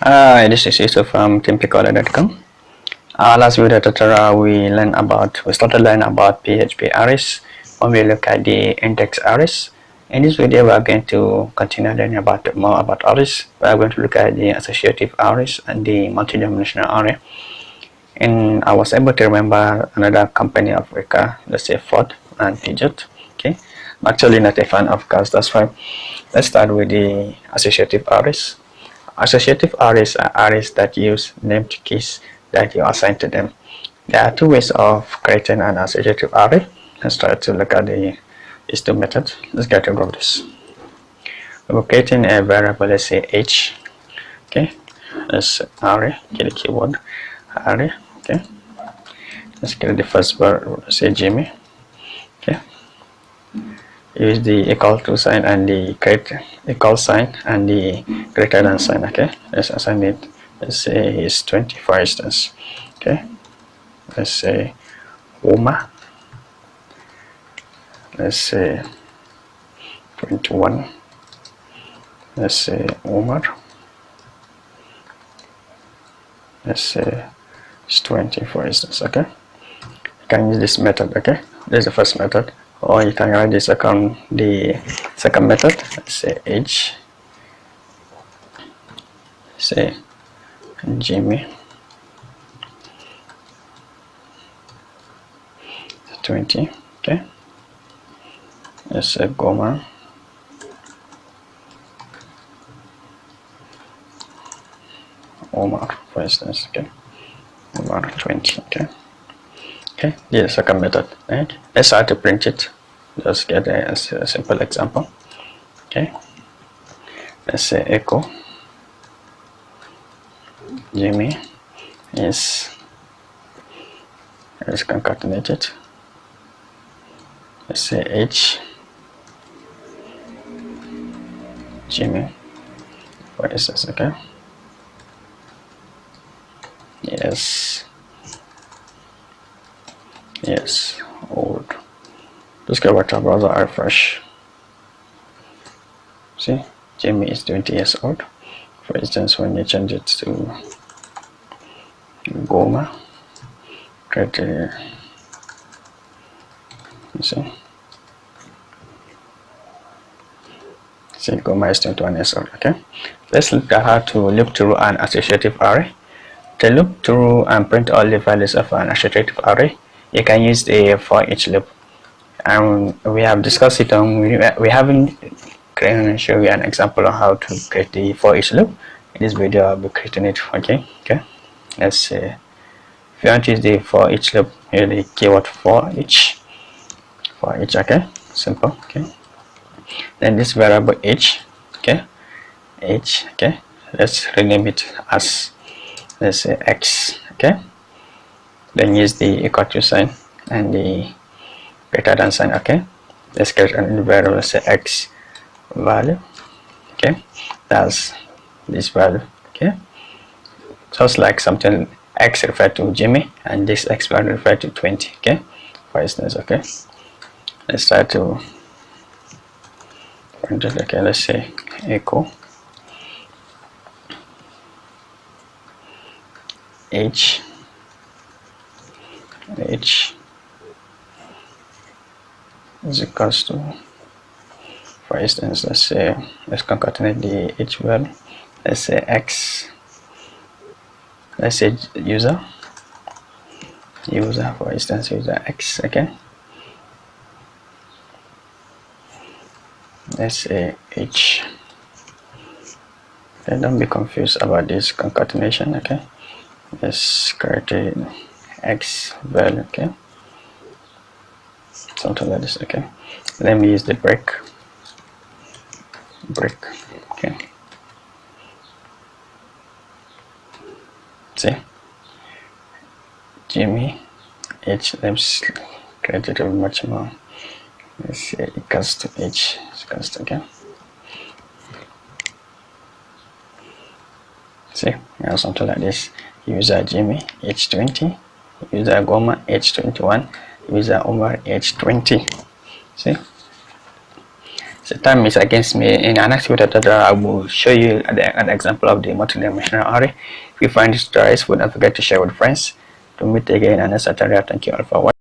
Hi, this is Yusuf from teampicola.com. Last video tutorial we started learning about PHP arrays when we look at the index arrays. In this video we are going to continue learning more about arrays. We are going to look at the associative arrays and the multi-dimensional array. And I was able to remember another company of Africa, let's say Ford and Peugeot. Okay, I'm actually not a fan of cars, that's why. Let's start with the associative arrays. Associative arrays are arrays that use named keys that you assign to them. There are two ways of creating an associative array. Let's try to look at these two methods. Let's get rid of this. We're creating a variable, let's say h. Okay, let's array, get the keyword array. Okay, let's get the first variable, let's say Jimmy. Okay, use the equal to sign and the equal sign and the greater than sign. Okay, let's assign it, let's say it's 20 for instance. Okay, let's say Uma, let's say 21, let's say Umar, let's say it's 20 for instance. Okay, you can use this method. Okay, this is the first method, or you can write the second method. Let's say h, say Jimmy 20. Okay, let's say Goma Omar for instance. Okay, Omar 20. Okay, okay, this is the second method. Right, let's try to print it. Just get a simple example. Okay, let's say echo Jimmy is, let's concatenate it. Let's say h Jimmy for instance. Okay, yes, old. Just get back to our browser, I refresh. See, Jimmy is 20 years old. For instance, when you change it to Goma, create a, you see Goma is 21 years old. Okay, let's look at how to loop through an associative array. To loop through and print all the values of an associative array, you can use the for each loop. And we have discussed it on, we haven't show you an example of how to create the for each loop. In this video I'll be creating it. Okay, let's say if you want to use the for each loop, here the keyword for each. Okay, simple. Okay, then this variable h. Okay, let's rename it as, let's say x. Okay, then use the equal to sign and the greater than sign. Okay, let's create an variable, let's say x value. Okay, that's this value. Okay, just like something x referred to Jimmy and this x value referred to 20. Okay, for instance. Okay, let's try to print it. Okay, let's say echo h is equals to, for instance, let's say, let's concatenate the h value. Let's say x, let's say user for instance, user x. Okay, let's say h. Okay, don't be confused about this concatenation. Okay, let's create a x value. Okay, something like this. Okay, let me use the break. Okay, see, Jimmy h, let's create it much more. Let's say equals to h equals to, okay, see, now something like this. User Jimmy h20, user Goma h21, user Omar h20. See, So time is against me. In our next video tutorial, I will show you an example of the multidimensional array. If you find this tutorial useful, don't forget to share with friends. To meet again in another tutorial. Thank you all for watching.